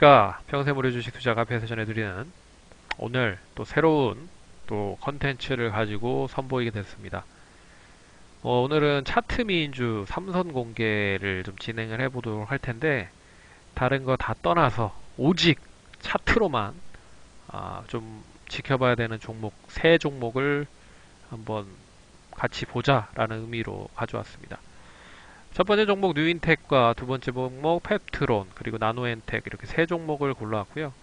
그러니까 평생 주식 투자 카페에서 전해드리는 오늘 또 새로운 또 컨텐츠를 가지고 선보이게 됐습니다. 오늘은 차트 미인주 삼선 공개를 좀 진행을 해보도록 할 텐데 다른 거 다 떠나서 오직 차트로만 좀 지켜봐야 되는 종목 세 종목을 한번 같이 보자라는 의미로 가져왔습니다. 첫 번째 종목 뉴인텍과 두 번째 종목 펩트론 그리고 나노엔텍 이렇게 세 종목을 골라왔고요.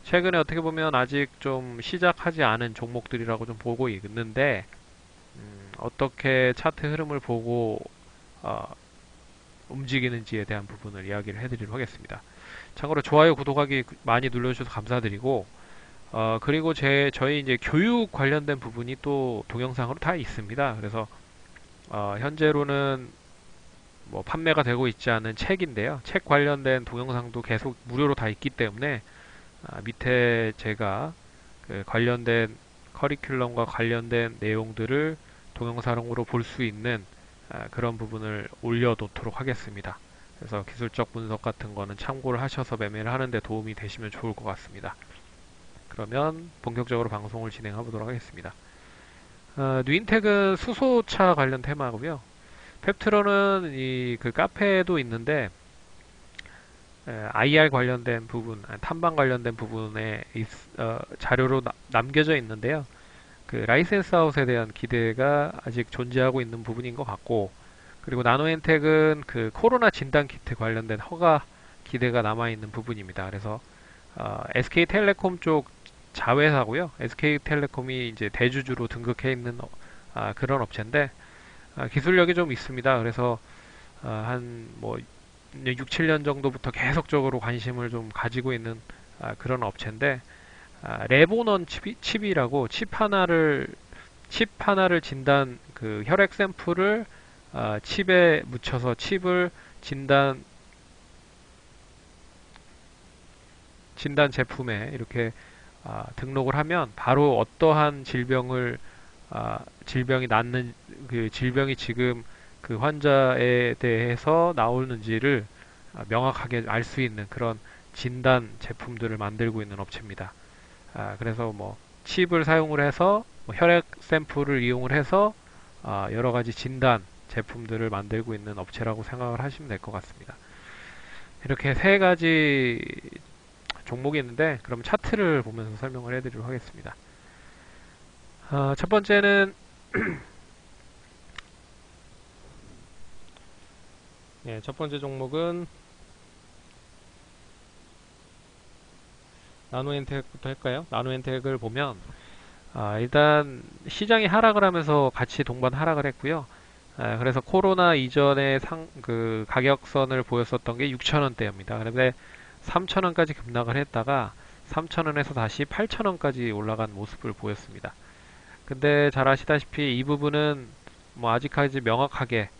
최근에 어떻게 보면 아직 좀 시작하지 않은 종목들이라고 좀 보고 있는데 어떻게 차트 흐름을 보고 어, 움직이는지에 대한 부분을 이야기를 해드리도록 하겠습니다. 참고로 좋아요, 구독하기 많이 눌러주셔서 감사드리고 그리고 저희 이제 교육 관련된 부분이 또 동영상으로 다 있습니다. 그래서 현재로는 뭐 판매가 되고 있지 않은 책인데요. 책 관련된 동영상도 계속 무료로 다 있기 때문에 밑에 제가 그 관련된 커리큘럼과 관련된 내용들을 동영상으로 볼 수 있는 그런 부분을 올려놓도록 하겠습니다. 그래서 기술적 분석 같은 거는 참고를 하셔서 매매를 하는데 도움이 되시면 좋을 것 같습니다. 그러면 본격적으로 방송을 진행해 보도록 하겠습니다. 뉴인텍은 수소차 관련 테마고요. 펩트론은 이 그 카페에도 있는데 IR 관련된 부분, 탐방 관련된 부분에 자료로 남겨져 있는데요. 그 라이센스 아웃에 대한 기대가 아직 존재하고 있는 부분인 것 같고, 그리고 나노엔텍은 그 코로나 진단 키트 관련된 허가 기대가 남아 있는 부분입니다. 그래서 SK텔레콤 쪽 자회사고요. SK텔레콤이 이제 대주주로 등극해 있는 그런 업체인데 기술력이 좀 있습니다. 그래서 한뭐 6, 7년 정도부터 계속적으로 관심을 좀 가지고 있는 그런 업체인데 레보넌 칩이라고 칩 하나를 진단 그 혈액 샘플을 칩에 묻혀서 칩을 진단 제품에 이렇게 등록을 하면 바로 어떠한 질병이 낫는 그 질병이 지금 그 환자에 대해서 나오는지를 명확하게 알 수 있는 그런 진단 제품들을 만들고 있는 업체입니다. 그래서 뭐 칩을 사용을 해서 뭐 혈액 샘플을 이용을 해서 여러 가지 진단 제품들을 만들고 있는 업체라고 생각을 하시면 될 것 같습니다. 이렇게 세 가지 종목이 있는데 그럼 차트를 보면서 설명을 해드리도록 하겠습니다. 첫 번째는 첫 번째 종목은 나노엔텍부터 할까요? 나노엔텍을 보면 일단 시장이 하락을 하면서 같이 동반 하락을 했고요. 그래서 코로나 이전에 그 가격선을 보였었던 게 6,000원대입니다. 그런데 3,000원까지 급락을 했다가 3,000원에서 다시 8,000원까지 올라간 모습을 보였습니다. 근데 잘 아시다시피 이 부분은 뭐 아직까지 명확하게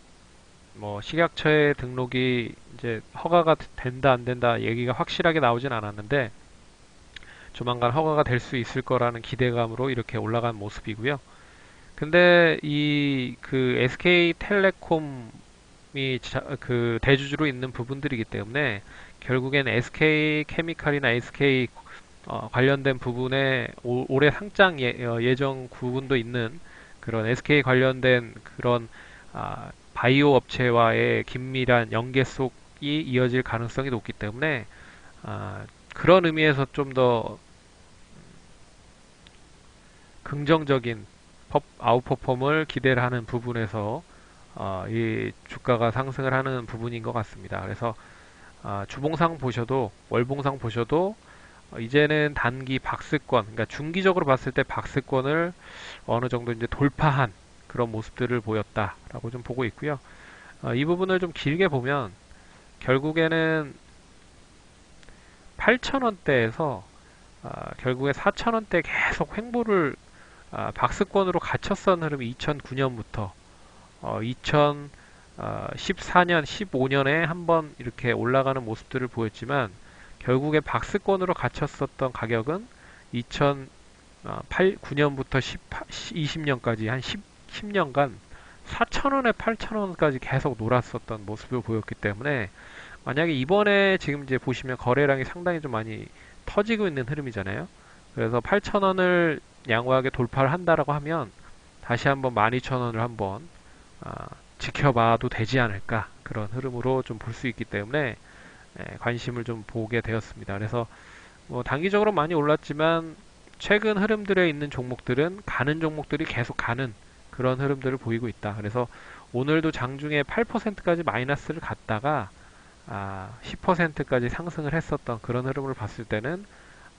뭐 식약처의 등록이 이제 허가가 된다 안 된다 얘기가 확실하게 나오진 않았는데 조만간 허가가 될 수 있을 거라는 기대감으로 이렇게 올라간 모습이고요. 근데 이 그 SK텔레콤이 그 대주주로 있는 부분들이기 때문에 결국엔 SK케미칼이나 SK 관련된 부분에 올해 상장 예정 부분도 있는 그런 SK 관련된 그런 바이오 업체와의 긴밀한 연계 속이 이어질 가능성이 높기 때문에 그런 의미에서 좀 더 긍정적인 아웃퍼폼을 기대를 하는 부분에서 이 주가가 상승을 하는 부분인 것 같습니다. 그래서 주봉상 보셔도 월봉상 보셔도 이제는 단기 박스권, 그러니까 중기적으로 봤을 때 박스권을 어느 정도 이제 돌파한 그런 모습들을 보였다라고 좀 보고 있고요. 이 부분을 좀 길게 보면 결국에는 8,000원대에서 결국에 4,000원대 계속 횡보를 박스권으로 갇혔던 흐름이 2009년부터 2014년, 15년에 한번 이렇게 올라가는 모습들을 보였지만 결국에 박스권으로 갇혔었던 가격은 2009년부터 20년까지 한 10년간 4,000원에 8,000원까지 계속 놀았었던 모습을 보였기 때문에 만약에 이번에 지금 이제 보시면 거래량이 상당히 좀 많이 터지고 있는 흐름이잖아요. 그래서 8,000원을 양호하게 돌파를 한다라고 하면 다시 한번 12,000원을 한번 지켜봐도 되지 않을까, 그런 흐름으로 좀 볼 수 있기 때문에 관심을 좀 보게 되었습니다. 그래서 뭐 단기적으로 많이 올랐지만 최근 흐름들에 있는 종목들은 가는 종목들이 계속 가는 그런 흐름들을 보이고 있다. 그래서 오늘도 장중에 8%까지 마이너스를 갔다가 10%까지 상승을 했었던 그런 흐름을 봤을 때는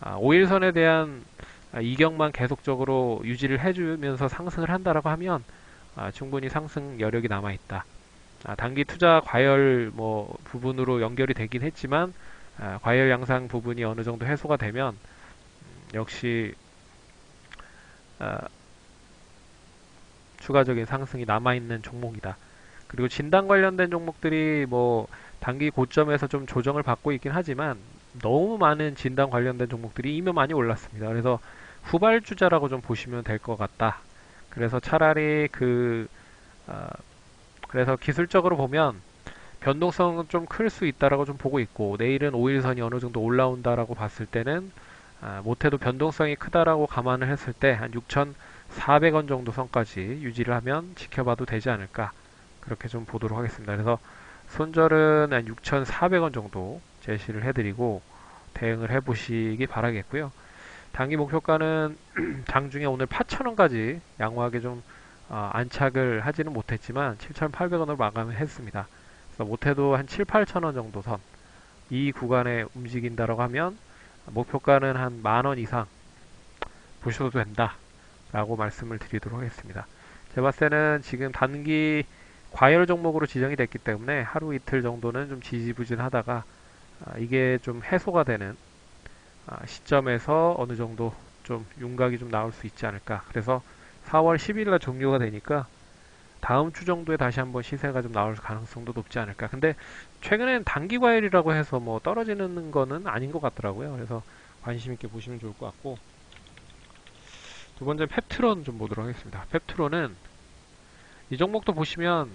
5일선에 대한 이격만 계속적으로 유지를 해주면서 상승을 한다라고 하면 충분히 상승 여력이 남아 있다. 단기 투자 과열 뭐 부분으로 연결이 되긴 했지만 과열 양상 부분이 어느 정도 해소가 되면 역시 아, 추가적인 상승이 남아 있는 종목이다. 그리고 진단 관련된 종목들이 뭐 단기 고점에서 좀 조정을 받고 있긴 하지만 너무 많은 진단 관련된 종목들이 이미 많이 올랐습니다. 그래서 후발주자라고 좀 보시면 될 것 같다. 그래서 차라리 그래서 기술적으로 보면 변동성은 좀 클 수 있다라고 좀 보고 있고, 내일은 5일선이 어느 정도 올라온다라고 봤을 때는 못해도 변동성이 크다라고 감안을 했을 때 한 6,400원 정도 선까지 유지를 하면 지켜봐도 되지 않을까, 그렇게 좀 보도록 하겠습니다. 그래서 손절은 한 6,400원 정도 제시를 해드리고 대응을 해보시기 바라겠고요. 단기 목표가는 장중에 오늘 8,000원까지 양호하게 좀 안착을 하지는 못했지만 7,800원으로 마감을 했습니다. 그래서 못해도 한 7, 8,000원 정도 선, 이 구간에 움직인다라고 하면 목표가는 한 10,000원 이상 보셔도 된다 라고 말씀을 드리도록 하겠습니다. 제가 봤을 때는 지금 단기 과열 종목으로 지정이 됐기 때문에 하루 이틀 정도는 좀 지지부진하다가 이게 좀 해소가 되는 시점에서 어느 정도 좀 윤곽이 좀 나올 수 있지 않을까. 그래서 4월 10일 날 종료가 되니까 다음 주 정도에 다시 한번 시세가 좀 나올 가능성도 높지 않을까. 근데 최근엔 단기 과열이라고 해서 뭐 떨어지는 거는 아닌 것 같더라고요. 그래서 관심 있게 보시면 좋을 것 같고, 두 번째 펩트론 좀 보도록 하겠습니다. 펩트론은 이 종목도 보시면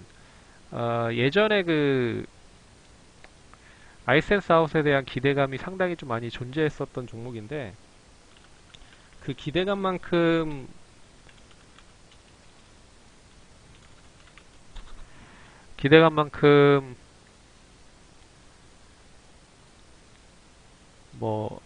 예전에 그 라이센스 아웃에 대한 기대감이 상당히 좀 많이 존재했었던 종목인데, 그 기대감만큼 뭐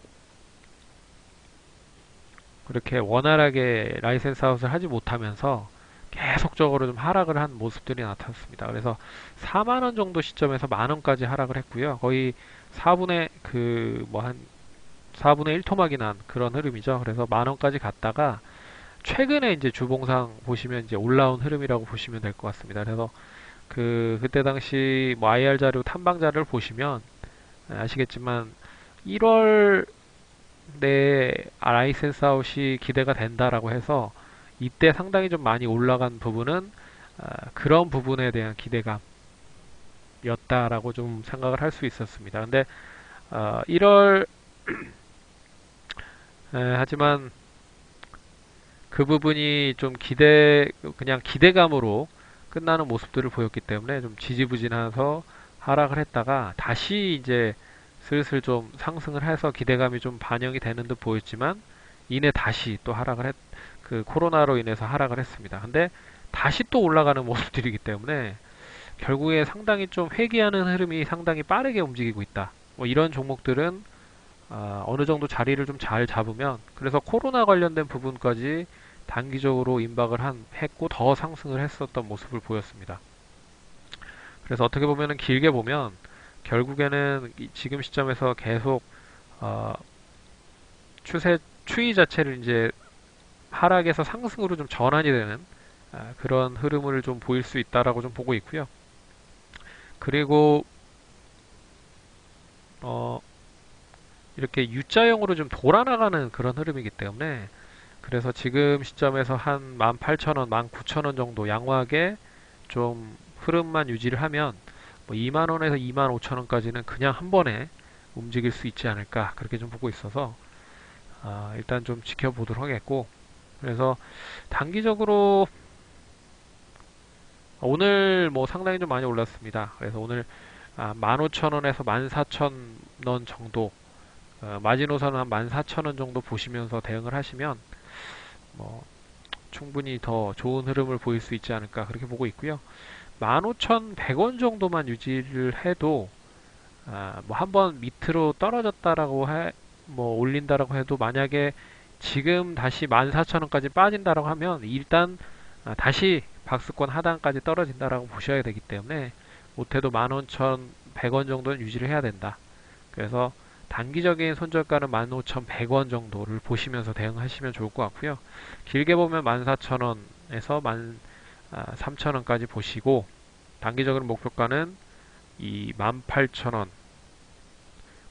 그렇게 원활하게 라이센스 아웃을 하지 못하면서 계속적으로 좀 하락을 한 모습들이 나타났습니다. 그래서 4만 원 정도 시점에서 만 원까지 하락을 했고요. 거의 4분의 한 4분의 1 토막이 난 그런 흐름이죠. 그래서 만 원까지 갔다가 최근에 이제 주봉상 보시면 이제 올라온 흐름이라고 보시면 될 것 같습니다. 그래서 그때 당시 뭐 IR 자료 탐방 자료를 보시면 아시겠지만 1월 내 라이센스 아웃이 기대가 된다라고 해서 이때 상당히 좀 많이 올라간 부분은 그런 부분에 대한 기대감이었다라고 좀 생각을 할 수 있었습니다. 근데 1월 하지만 그 부분이 좀 그냥 기대감으로 끝나는 모습들을 보였기 때문에 좀 지지부진해서 하락을 했다가 다시 이제 슬슬 좀 상승을 해서 기대감이 좀 반영이 되는 듯 보였지만 이내 다시 또 그 코로나로 인해서 하락을 했습니다. 근데 다시 또 올라가는 모습들이기 때문에 결국에 상당히 좀 회귀하는 흐름이 상당히 빠르게 움직이고 있다. 뭐 이런 종목들은 어느 정도 자리를 좀 잘 잡으면, 그래서 코로나 관련된 부분까지 단기적으로 임박을 했고 더 상승을 했었던 모습을 보였습니다. 그래서 어떻게 보면은 길게 보면 결국에는 지금 시점에서 계속 어, 추이 자체를 이제 하락에서 상승으로 좀 전환이 되는 그런 흐름을 좀 보일 수 있다라고 좀 보고 있고요. 그리고 어, 이렇게 U자형으로 좀 돌아나가는 그런 흐름이기 때문에, 그래서 지금 시점에서 한 18,000원, 19,000원 정도 양호하게 좀 흐름만 유지를 하면 뭐 2만원에서 25,000원까지는 그냥 한 번에 움직일 수 있지 않을까, 그렇게 좀 보고 있어서 일단 좀 지켜보도록 하겠고, 그래서 단기적으로 오늘 뭐 상당히 좀 많이 올랐습니다. 그래서 오늘 15,000원에서 14,000원 정도, 마지노선은 한 14,000원 정도 보시면서 대응을 하시면 뭐 충분히 더 좋은 흐름을 보일 수 있지 않을까 그렇게 보고 있고요. 15,100원 정도만 유지를 해도 뭐 한번 밑으로 떨어졌다라고 뭐 올린다라고 해도 만약에 지금 다시 14,000원까지 빠진다라고 하면 일단 다시 박스권 하단까지 떨어진다라고 보셔야 되기 때문에 못해도 15,100원 정도는 유지를 해야 된다. 그래서 단기적인 손절가는 15,100원 정도를 보시면서 대응하시면 좋을 것 같고요. 길게 보면 14,000원에서 13,000원까지 보시고 단기적으로 목표가는 이 18,000원,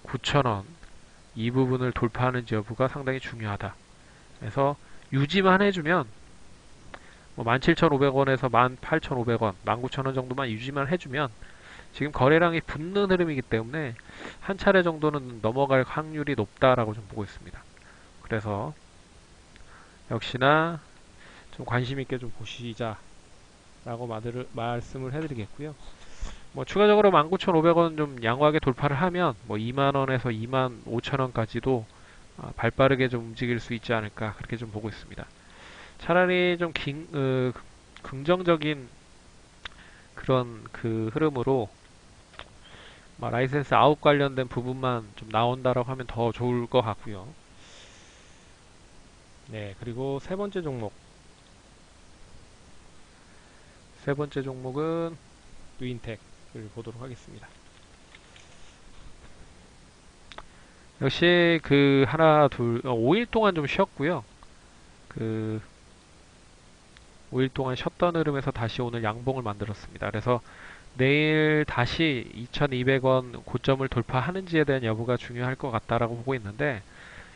9,000원 이 부분을 돌파하는지 여부가 상당히 중요하다. 그래서 유지만 해주면 뭐 17,500원에서 18,500원, 19,000원 정도만 유지만 해주면 지금 거래량이 붙는 흐름이기 때문에 한 차례 정도는 넘어갈 확률이 높다라고 좀 보고 있습니다. 그래서 역시나 좀 관심 있게 좀 보시자라고 말씀을 해드리겠고요. 뭐 추가적으로 19,500원 좀 양호하게 돌파를 하면 뭐 2만원에서 25,000원까지도 발빠르게 좀 움직일 수 있지 않을까 그렇게 좀 보고 있습니다. 차라리 좀 긍정적인 그런 그 흐름으로 라이센스 아웃 관련된 부분만 좀 나온다라고 하면 더 좋을 것 같고요. 네, 그리고 세 번째 종목은 누인텍을 보도록 하겠습니다. 역시 그 하나 둘 5일 동안 좀 쉬었고요. 그 5일 동안 쉬었던 흐름에서 다시 오늘 양봉을 만들었습니다. 그래서 내일 다시 2,200원 고점을 돌파하는지에 대한 여부가 중요할 것 같다라고 보고 있는데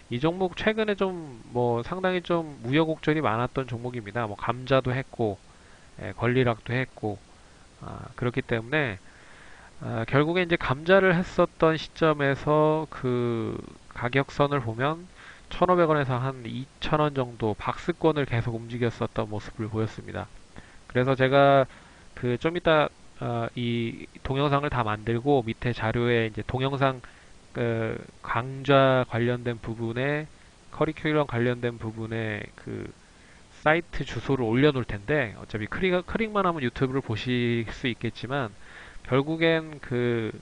이 종목 최근에 좀 뭐 상당히 좀 우여곡절이 많았던 종목입니다. 뭐 감자도 했고 권리락도 했고 그렇기 때문에 결국에 이제 감자를 했었던 시점에서 그 가격선을 보면 1,500원에서 한 2,000원 정도 박스권을 계속 움직였었던 모습을 보였습니다. 그래서 제가 그 좀 이따 이 동영상을 다 만들고 밑에 자료에 이제 동영상 그 강좌 관련된 부분에 커리큘럼 관련된 부분에 그 사이트 주소를 올려놓을 텐데 어차피 클릭만 하면 유튜브를 보실 수 있겠지만 결국엔 그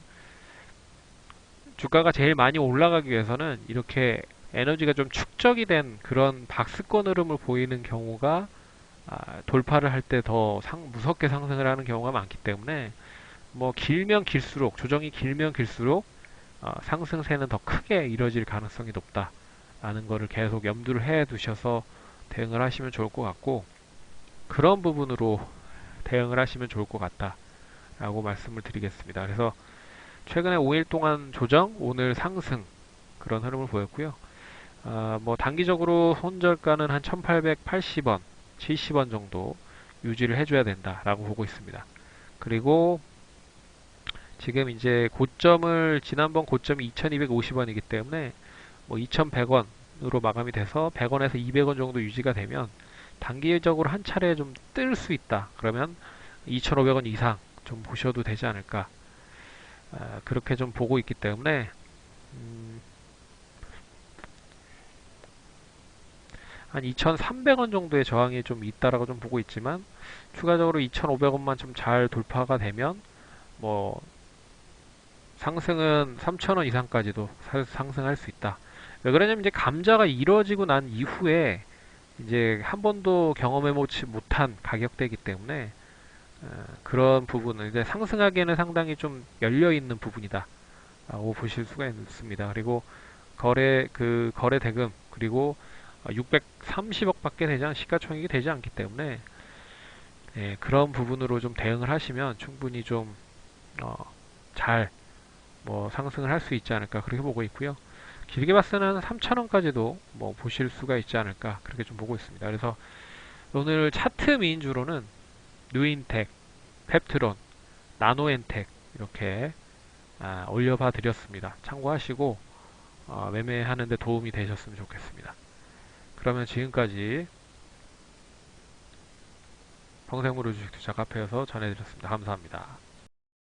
주가가 제일 많이 올라가기 위해서는 이렇게 에너지가 좀 축적이 된 그런 박스권 흐름을 보이는 경우가 돌파를 할 때 더 무섭게 상승을 하는 경우가 많기 때문에 뭐 길면 길수록 조정이 길면 길수록 상승세는 더 크게 이뤄질 가능성이 높다라는 거를 계속 염두를 해 두셔서 대응을 하시면 좋을 것 같고 그런 부분으로 대응을 하시면 좋을 것 같다라고 말씀을 드리겠습니다. 그래서 최근에 5일 동안 조정, 오늘 상승 그런 흐름을 보였고요. 뭐 단기적으로 손절가는 한 1,880원, 70원 정도 유지를 해줘야 된다라고 보고 있습니다. 그리고 지금 이제 고점을 지난번 고점이 2,250원이기 때문에 뭐 2,100원으로 마감이 돼서 100원에서 200원 정도 유지가 되면 단기적으로 한 차례 좀 뜰 수 있다. 그러면 2,500원 이상 좀 보셔도 되지 않을까. 그렇게 좀 보고 있기 때문에 한 2,300원 정도의 저항이 좀 있다라고 좀 보고 있지만 추가적으로 2,500원만 좀 잘 돌파가 되면 뭐 상승은 3,000원 이상까지도 상승할 수 있다. 왜 그러냐면 이제 감자가 이루어지고 난 이후에 이제 한 번도 경험해보지 못한 가격대이기 때문에 그런 부분은 이제 상승하기에는 상당히 좀 열려있는 부분이다 라고 보실 수가 있습니다. 그리고 거래 대금 그리고 630억 밖에 시가총액이 되지 않기 때문에 그런 부분으로 좀 대응을 하시면 충분히 좀 잘 뭐 상승을 할 수 있지 않을까 그렇게 보고 있고요. 길게 봤을 때는 3,000원까지도 뭐 보실 수가 있지 않을까 그렇게 좀 보고 있습니다. 그래서 오늘 차트 미인주로는 누인텍, 펩트론, 나노엔텍 이렇게 올려봐 드렸습니다. 참고하시고 매매하는 데 도움이 되셨으면 좋겠습니다. 그러면 지금까지 평생무료 주식 투자 카페에서 전해드렸습니다. 감사합니다.